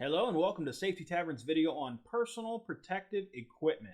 Hello and welcome to Safety Tavern's video on personal protective equipment.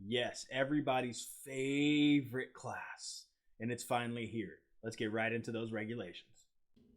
Yes, everybody's favorite class. And it's finally here. Let's get right into those regulations.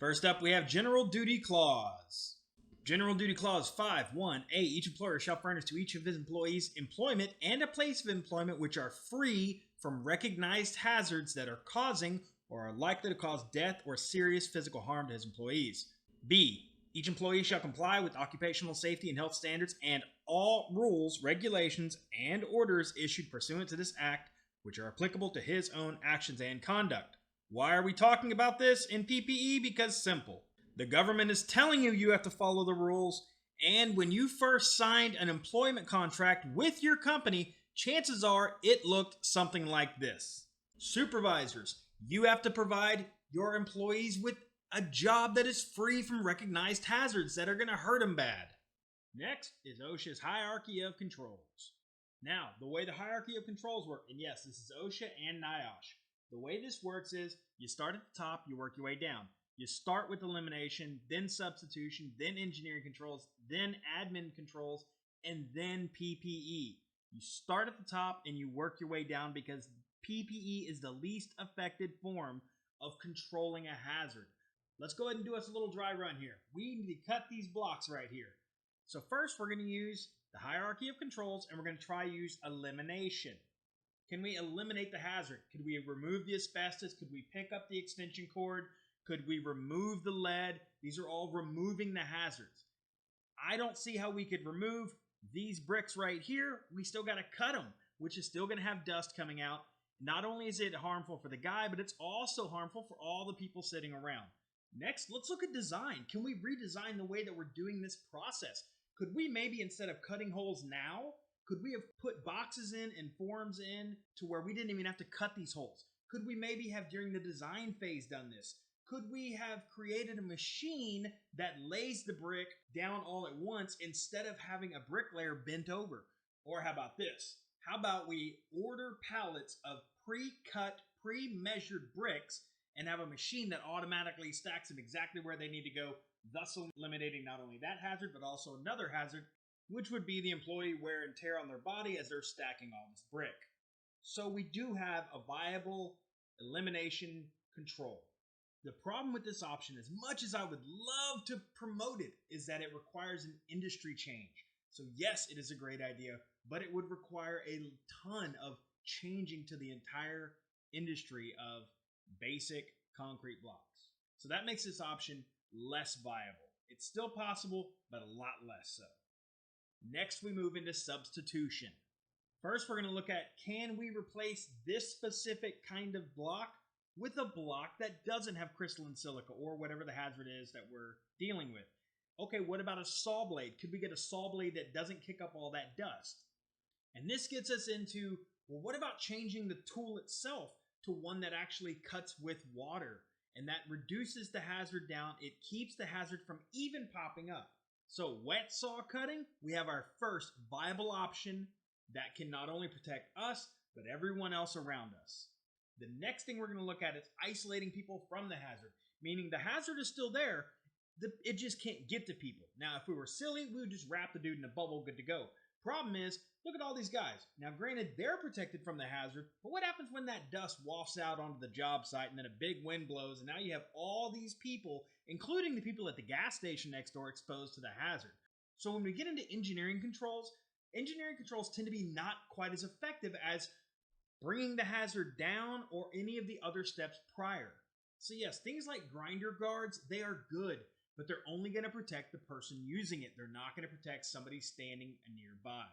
First up, we have General Duty Clause. General Duty Clause 5.1a. Each employer shall furnish to each of his employees employment and a place of employment which are free from recognized hazards that are causing or are likely to cause death or serious physical harm to his employees. B. Each employee shall comply with occupational safety and health standards and all rules, regulations, and orders issued pursuant to this act, which are applicable to his own actions and conduct. Why are we talking about this in PPE? Because simple. The government is telling you you have to follow the rules, and when you first signed an employment contract with your company, chances are it looked something like this. Supervisors, you have to provide your employees with a job that is free from recognized hazards that are going to hurt them bad. Next is OSHA's hierarchy of controls. Now, the way the hierarchy of controls work, and yes, this is OSHA and NIOSH. The way this works is you start at the top, you work your way down. You start with elimination, then substitution, then engineering controls, then admin controls, and then PPE. You start at the top and you work your way down because PPE is the least affected form of controlling a hazard. Let's go ahead and do us a little dry run here. We need to cut these blocks right here. So first we're going to use the hierarchy of controls and we're going to try to use elimination. Can we eliminate the hazard? Could we remove the asbestos? Could we pick up the extension cord? Could we remove the lead? These are all removing the hazards. I don't see how we could remove these bricks right here. We still got to cut them, which is still going to have dust coming out. Not only is it harmful for the guy, but it's also harmful for all the people sitting around. Next, let's look at design. Can we redesign the way that we're doing this process? Could we maybe, instead of cutting holes now, could we have put boxes in and forms in to where we didn't even have to cut these holes? Could we maybe have, during the design phase, done this? Could we have created a machine that lays the brick down all at once instead of having a bricklayer bent over? Or how about this? How about we order pallets of pre-cut, pre-measured bricks and have a machine that automatically stacks them exactly where they need to go, thus eliminating not only that hazard, but also another hazard, which would be the employee wear and tear on their body as they're stacking all this brick. So we do have a viable elimination control. The problem with this option, as much as I would love to promote it, is that it requires an industry change. So yes, it is a great idea, but it would require a ton of changing to the entire industry of basic concrete blocks. So that makes this option less viable. It's still possible, but a lot less so. Next, we move into substitution. First, we're going to look at, can we replace this specific kind of block with a block that doesn't have crystalline silica or whatever the hazard is that we're dealing with? Okay, what about a saw blade? Could we get a saw blade that doesn't kick up all that dust? And this gets us into, well, what about changing the tool itself to one that actually cuts with water? And that reduces the hazard down. It keeps the hazard from even popping up. So wet saw cutting, we have our first viable option that can not only protect us, but everyone else around us. The next thing we're going to look at is isolating people from the hazard, meaning the hazard is still there, it just can't get to people. Now, if we were silly, we would just wrap the dude in a bubble, good to go. Problem is, look at all these guys. Now, granted, they're protected from the hazard, but what happens when that dust wafts out onto the job site and then a big wind blows, and now you have all these people, including the people at the gas station next door, exposed to the hazard? So when we get into engineering controls tend to be not quite as effective as bringing the hazard down or any of the other steps prior. So yes, things like grinder guards, they are good, but they're only going to protect the person using it. They're not going to protect somebody standing nearby.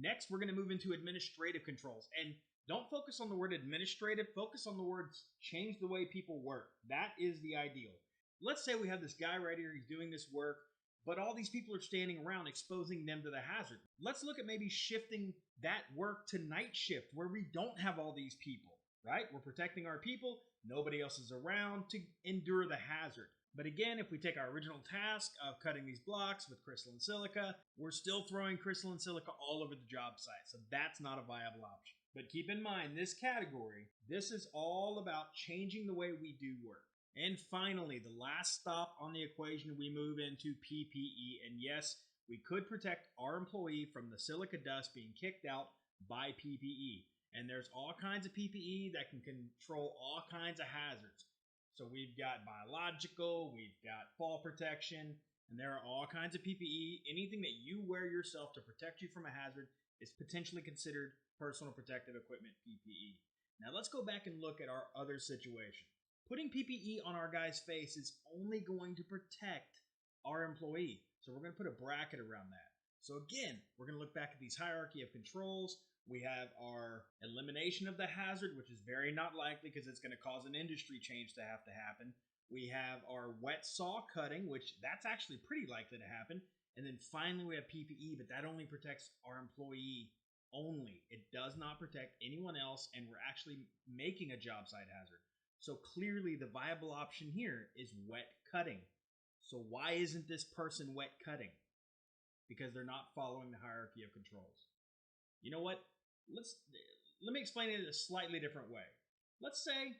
Next, we're going to move into administrative controls. And don't focus on the word administrative, focus on the words change the way people work. That is the ideal. Let's say we have this guy right here, he's doing this work, but all these people are standing around exposing them to the hazard. Let's look at maybe shifting that work to night shift where we don't have all these people, right? We're protecting our people, nobody else is around to endure the hazard. But again, if we take our original task of cutting these blocks with crystalline silica, we're still throwing crystalline silica all over the job site. So that's not a viable option. But keep in mind, this category, this is all about changing the way we do work. And finally, the last stop on the equation, we move into PPE. And yes, we could protect our employee from the silica dust being kicked out by PPE. And there's all kinds of PPE that can control all kinds of hazards. So we've got biological, we've got fall protection, and there are all kinds of PPE. Anything that you wear yourself to protect you from a hazard is potentially considered personal protective equipment PPE. Now let's go back and look at our other situation. Putting PPE on our guy's face is only going to protect our employee. So we're going to put a bracket around that. So again, we're going to look back at these hierarchy of controls. We have our elimination of the hazard, which is very not likely because it's going to cause an industry change to happen. We have our wet saw cutting, which that's actually pretty likely to happen. And then finally we have PPE, but that only protects our employee only. It does not protect anyone else, and we're actually making a job site hazard. So clearly the viable option here is wet cutting. So why isn't this person wet cutting? Because they're not following the hierarchy of controls. You know what? Let me explain it a slightly different way. Let's say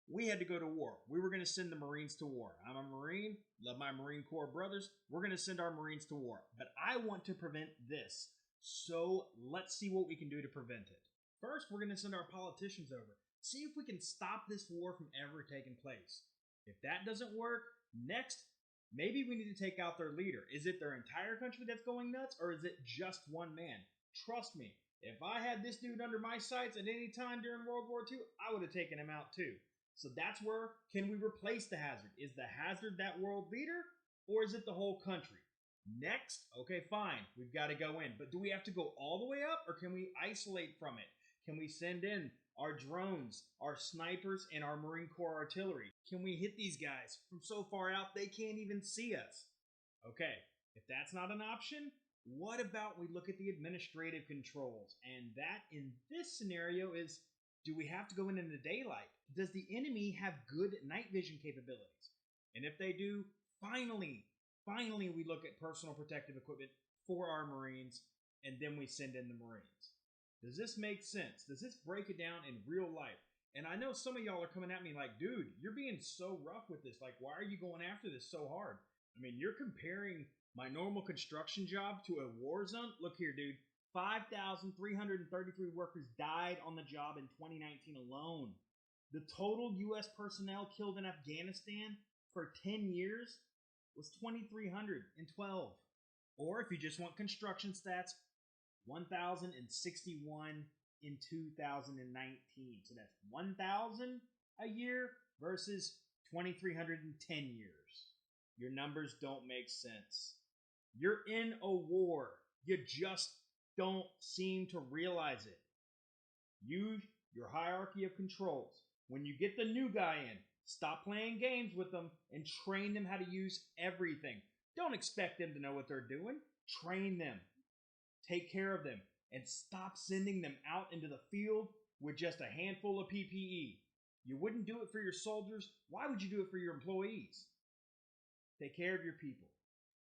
we had to go to war. We were going to send the Marines to war. I'm a Marine, love my Marine Corps brothers. We're going to send our Marines to war. But I want to prevent this. So let's see what we can do to prevent it. First, we're going to send our politicians over. See if we can stop this war from ever taking place. If that doesn't work, next, maybe we need to take out their leader. Is it their entire country that's going nuts, or is it just one man? Trust me, if I had this dude under my sights at any time during World War II, I would have taken him out too. So that's where, can we replace the hazard? Is the hazard that world leader, or is it the whole country? Next, okay, fine, we've got to go in. But do we have to go all the way up, or can we isolate from it? Can we send in our drones, our snipers, and our Marine Corps artillery? Can we hit these guys from so far out they can't even see us? Okay, if that's not an option, what about we look at the administrative controls? And that, in this scenario, is, do we have to go in the daylight? Does the enemy have good night vision capabilities? And if they do, finally, we look at personal protective equipment for our Marines, and then we send in the Marines. Does this make sense? Does this break it down in real life? And I know some of y'all are coming at me like, dude, you're being so rough with this. Like, why are you going after this so hard? I mean, you're comparing my normal construction job to a war zone. Look here, dude. 5,333 workers died on the job in 2019 alone. The total U.S. personnel killed in Afghanistan for 10 years was 2,312. Or if you just want construction stats, 1,061 in 2019. So that's 1,000 a year versus 2,310 years. Your numbers don't make sense. You're in a war. You just don't seem to realize it. Use your hierarchy of controls. When you get the new guy in, stop playing games with them and train them how to use everything. Don't expect them to know what they're doing. Train them. Take care of them. And stop sending them out into the field with just a handful of PPE. You wouldn't do it for your soldiers. Why would you do it for your employees? Take care of your people.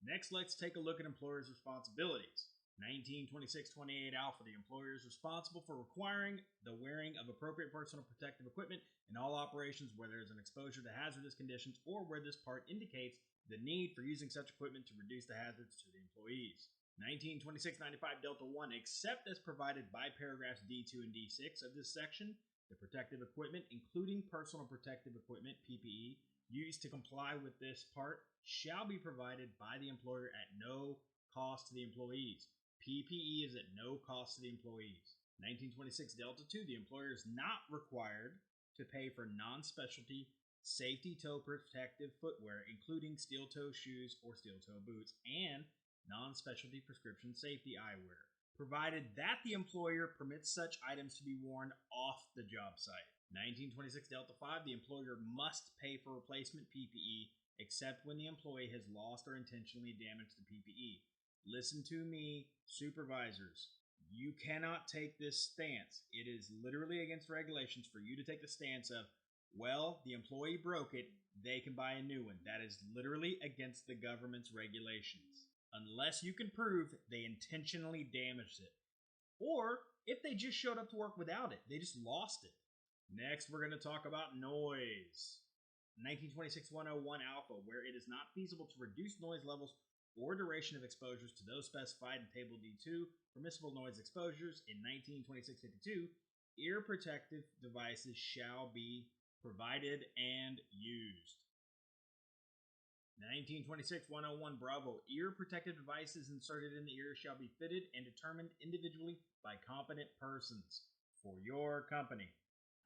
Next, let's take a look at employers' responsibilities. 1926-28 Alpha, the employer is responsible for requiring the wearing of appropriate personal protective equipment in all operations where there is an exposure to hazardous conditions or where this part indicates the need for using such equipment to reduce the hazards to the employees. 1926-95 Delta 1, except as provided by paragraphs D2 and D6 of this section, the protective equipment, including personal protective equipment, PPE, used to comply with this part shall be provided by the employer at no cost to the employees. PPE is at no cost to the employees. 1926 Delta 2, the employer is not required to pay for non-specialty safety toe protective footwear, including steel toe shoes or steel toe boots, and non-specialty prescription safety eyewear, provided that the employer permits such items to be worn off the job site. 1926 Delta 5, the employer must pay for replacement PPE except when the employee has lost or intentionally damaged the PPE. Listen to me, supervisors. You cannot take this stance. It is literally against regulations for you to take the stance of, well, the employee broke it, they can buy a new one. That is literally against the government's regulations. Unless you can prove they intentionally damaged it. Or if they just showed up to work without it, they just lost it. Next, we're going to talk about noise. 1926-101 Alpha, where it is not feasible to reduce noise levels or duration of exposures to those specified in Table D2, permissible noise exposures in 1926-52, ear protective devices shall be provided and used. 1926-101 Bravo, ear protective devices inserted in the ear shall be fitted and determined individually by competent persons for your company.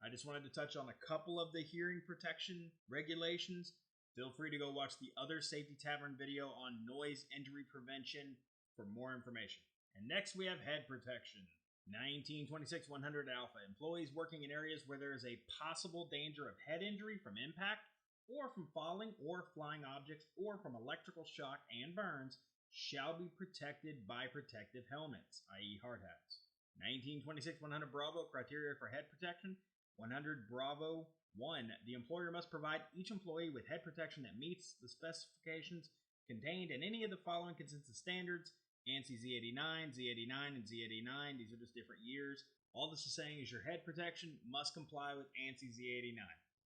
I just wanted to touch on a couple of the hearing protection regulations. Feel free to go watch the other Safety Tavern video on noise injury prevention for more information. And next we have head protection. 1926-100 Alpha, employees working in areas where there is a possible danger of head injury from impact or from falling or flying objects or from electrical shock and burns shall be protected by protective helmets, i.e. hard hats. 1926-100 Bravo, criteria for head protection. 100 Bravo 1. The employer must provide each employee with head protection that meets the specifications contained in any of the following consensus standards: ANSI Z89, Z89, and Z89. These are just different years. All this is saying is your head protection must comply with ANSI Z89.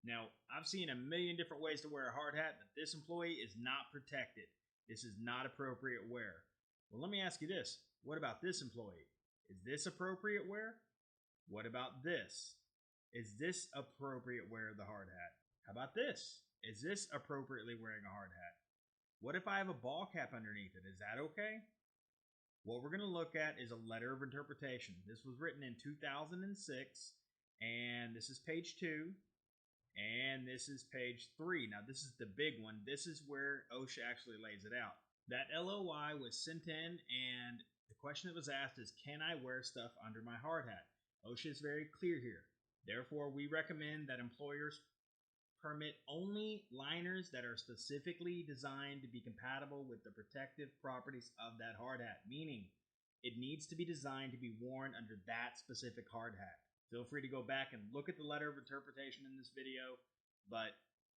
Now, I've seen a million different ways to wear a hard hat, but this employee is not protected. This is not appropriate wear. Well, let me ask you this. What about this employee? Is this appropriate wear? What about this? Is this appropriate wear of the hard hat? How about this? Is this appropriately wearing a hard hat? What if I have a ball cap underneath it? Is that okay? What we're going to look at is a letter of interpretation. This was written in 2006, and this is page 2, and this is page 3. Now, this is the big one. This is where OSHA actually lays it out. That LOI was sent in, and the question that was asked is, can I wear stuff under my hard hat? OSHA is very clear here. Therefore, we recommend that employers permit only liners that are specifically designed to be compatible with the protective properties of that hard hat, meaning it needs to be designed to be worn under that specific hard hat. Feel free to go back and look at the letter of interpretation in this video, but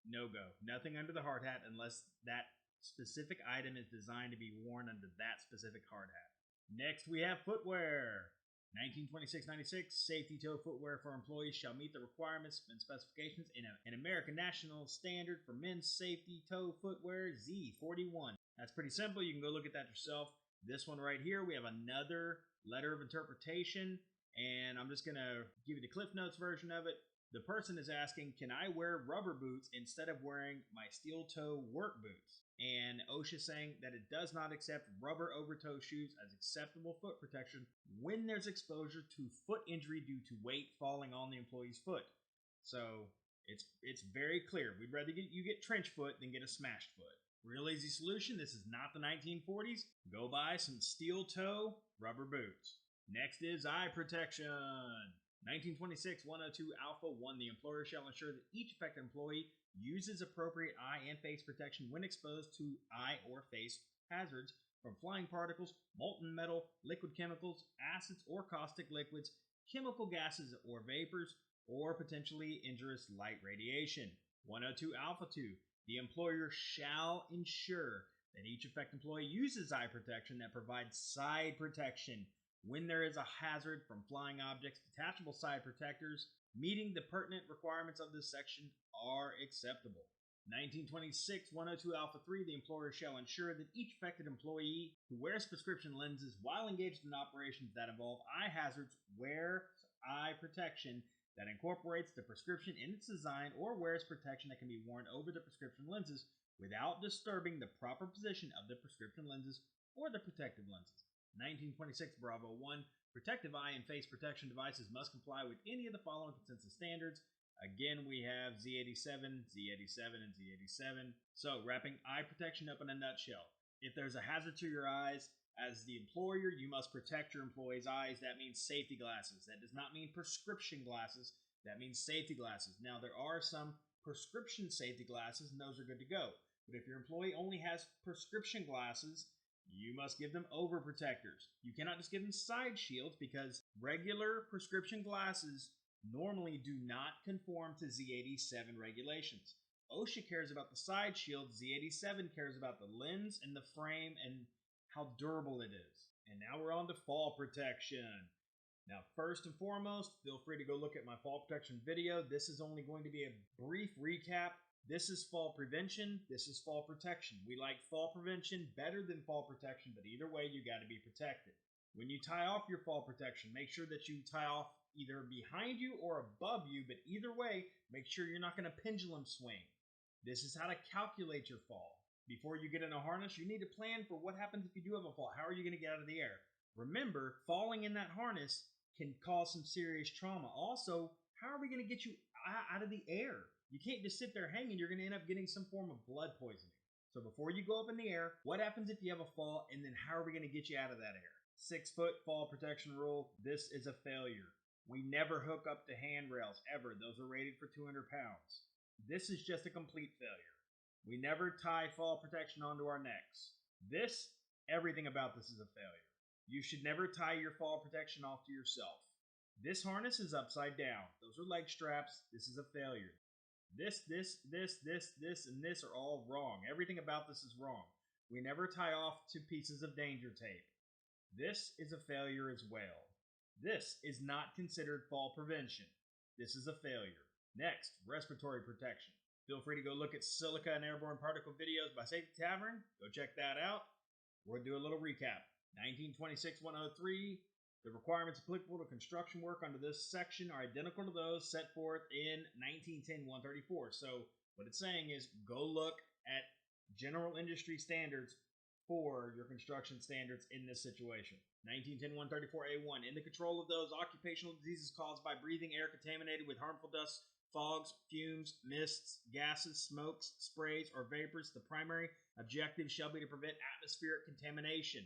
no go. Nothing under the hard hat unless that specific item is designed to be worn under that specific hard hat. Next, we have footwear. 1926-96, safety toe footwear for employees shall meet the requirements and specifications in an American National Standard for men's safety toe footwear Z41. That's pretty simple. You can go look at that yourself. This one right here, we have another letter of interpretation, and I'm just going to give you the Cliff Notes version of it. The person is asking, can I wear rubber boots instead of wearing my steel toe work boots? And OSHA saying that it does not accept rubber over-toe shoes as acceptable foot protection when there's exposure to foot injury due to weight falling on the employee's foot. So it's very clear. We'd rather you get trench foot than get a smashed foot. Real easy solution. This is not the 1940s. Go buy some steel toe rubber boots. Next is eye protection. 1926-102 Alpha 1. The employer shall ensure that each affected employee uses appropriate eye and face protection when exposed to eye or face hazards from flying particles, molten metal, liquid chemicals, acids or caustic liquids, chemical gases or vapors, or potentially injurious light radiation. 102 Alpha 2. The employer shall ensure that each affected employee uses eye protection that provides side protection when there is a hazard from flying objects. Detachable side protectors meeting the pertinent requirements of this section are acceptable. 1926-102 Alpha 3, the employer shall ensure that each affected employee who wears prescription lenses while engaged in operations that involve eye hazards wears eye protection that incorporates the prescription in its design or wears protection that can be worn over the prescription lenses without disturbing the proper position of the prescription lenses or the protective lenses. 1926 Bravo 1, protective eye and face protection devices must comply with any of the following consensus standards. Again, we have Z87, Z87, and Z87. So, wrapping eye protection up in a nutshell. If there's a hazard to your eyes, as the employer, you must protect your employees' eyes. That means safety glasses. That does not mean prescription glasses. That means safety glasses. Now, there are some prescription safety glasses, and those are good to go. But if your employee only has prescription glasses, you must give them overprotectors. You cannot just give them side shields because regular prescription glasses normally do not conform to Z87 regulations. OSHA cares about the side shield. Z87 cares about the lens and the frame and how durable it is. And now we're on to fall protection. Now, first and foremost, feel free to go look at my fall protection video. This is only going to be a brief recap This is fall prevention. This is fall protection. We like fall prevention better than fall protection, but either way, you got to be protected. When you tie off your fall protection, make sure that you tie off either behind you or above you, but either way, make sure you're not going to pendulum swing. This is how to calculate your fall. Before you get in a harness, you need to plan for what happens if you do have a fall. How are you going to get out of the air? Remember, falling in that harness can cause some serious trauma. Also, how are we going to get you out of the air? You can't just sit there hanging. You're going to end up getting some form of blood poisoning. So before you go up in the air, what happens if you have a fall, and then how are we going to get you out of that air? 6-foot fall protection rule. This is a failure. We never hook up to handrails, ever. Those are rated for 200 pounds. This is just a complete failure. We never tie fall protection onto our necks. Everything about this is a failure. You should never tie your fall protection off to yourself. This harness is upside down. Those are leg straps. This is a failure. This, and this are all wrong. Everything about this is wrong. We never tie off to pieces of danger tape. This is a failure as well. This is not considered fall prevention. This is a failure. Next, respiratory protection. Feel free to go look at silica and airborne particle videos by Safety Tavern. Go check that out. We'll do a little recap. 1926-103, the requirements applicable to construction work under this section are identical to those set forth in 1910-134. So what it's saying is go look at general industry standards for your construction standards in this situation. 1910-134A1, in the control of those occupational diseases caused by breathing air contaminated with harmful dust, fogs, fumes, mists, gases, smokes, sprays, or vapors, the primary objective shall be to prevent atmospheric contamination.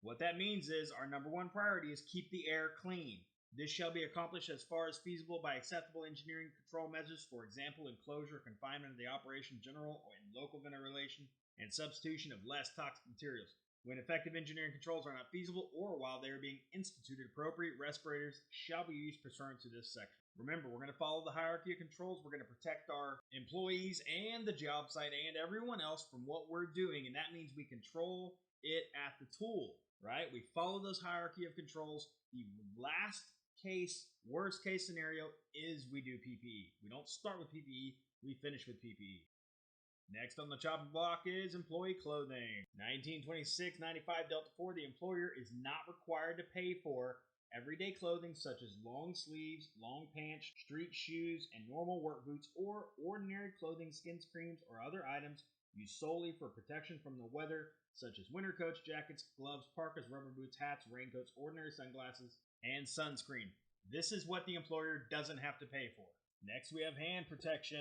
What that means is our number one priority is keep the air clean. This shall be accomplished as far as feasible by acceptable engineering control measures, for example, enclosure, confinement of the operation general and local ventilation, and substitution of less toxic materials. When effective engineering controls are not feasible or while they are being instituted, appropriate respirators shall be used pursuant to this section. Remember, we're going to follow the hierarchy of controls. We're going to protect our employees and the job site and everyone else from what we're doing, and that means we control it at the tool, right? We follow those hierarchy of controls. The last case, worst case scenario is we do PPE. We don't start with PPE, we finish with PPE. Next on the chopping block is employee clothing. 1926-95 Delta 4, the employer is not required to pay for everyday clothing such as long sleeves, long pants, street shoes, and normal work boots, or ordinary clothing, skin creams, or other items used solely for protection from the weather, such as winter coats, jackets, gloves, parkas, rubber boots, hats, raincoats, ordinary sunglasses, and sunscreen. This is what the employer doesn't have to pay for. Next, we have hand protection.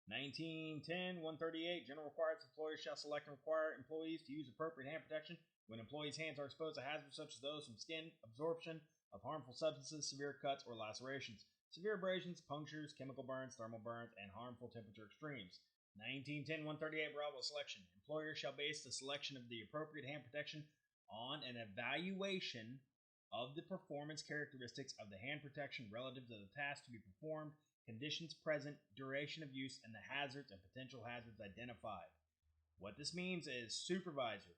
1910-138, general requirements, employers shall select and require employees to use appropriate hand protection when employees' hands are exposed to hazards such as those from skin, absorption of harmful substances, severe cuts or lacerations, severe abrasions, punctures, chemical burns, thermal burns, and harmful temperature extremes. 1910-138 Bravo selection. Employers shall base the selection of the appropriate hand protection on an evaluation of the performance characteristics of the hand protection relative to the task to be performed, conditions present, duration of use, and the hazards and potential hazards identified. What this means is, supervisor,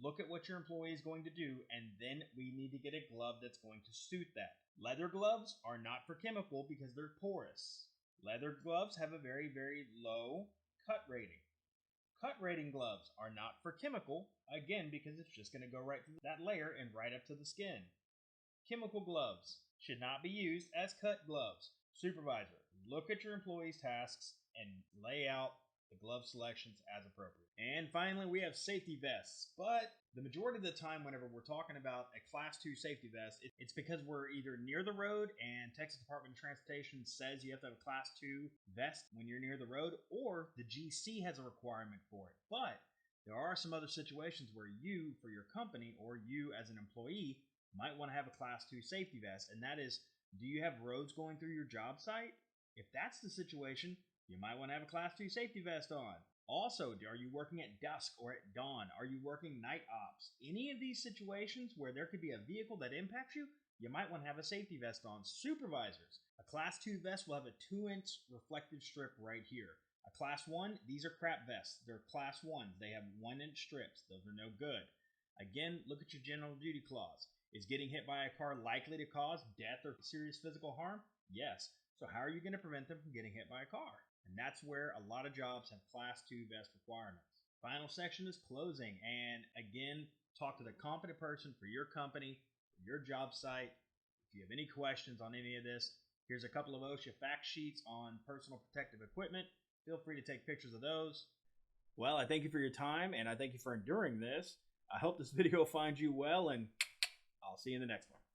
look at what your employee is going to do, and then we need to get a glove that's going to suit that. Leather gloves are not for chemical because they're porous. Leather gloves have a very, very low cut rating. Cut rating gloves are not for chemical, again, because it's just going to go right through that layer and right up to the skin. Chemical gloves should not be used as cut gloves. Supervisor, look at your employees' tasks and lay out the glove selections as appropriate. And finally, we have safety vests. But the majority of the time, whenever we're talking about a Class 2 safety vest, it's because we're either near the road and Texas Department of Transportation says you have to have a Class 2 vest when you're near the road, or the GC has a requirement for it. But there are some other situations where you, for your company, or you as an employee, might want to have a Class 2 safety vest, and that is, do you have roads going through your job site? If that's the situation, you might want to have a Class 2 safety vest on. Also, are you working at dusk or at dawn? Are you working night ops? Any of these situations where there could be a vehicle that impacts you, you might want to have a safety vest on. Supervisors, a Class 2 vest will have a 2-inch reflective strip right here. A Class 1, these are crap vests. They're Class 1s. They have 1-inch strips. Those are no good. Again, look at your general duty clause. Is getting hit by a car likely to cause death or serious physical harm? Yes. So how are you going to prevent them from getting hit by a car? And that's where a lot of jobs have Class 2 vest requirements. Final section is closing, and again, talk to the competent person for your company, for your job site. If you have any questions on any of this, here's a couple of OSHA fact sheets on personal protective equipment. Feel free to take pictures of those. Well, I thank you for your time, and I thank you for enduring this. I hope this video finds you well, and I'll see you in the next one.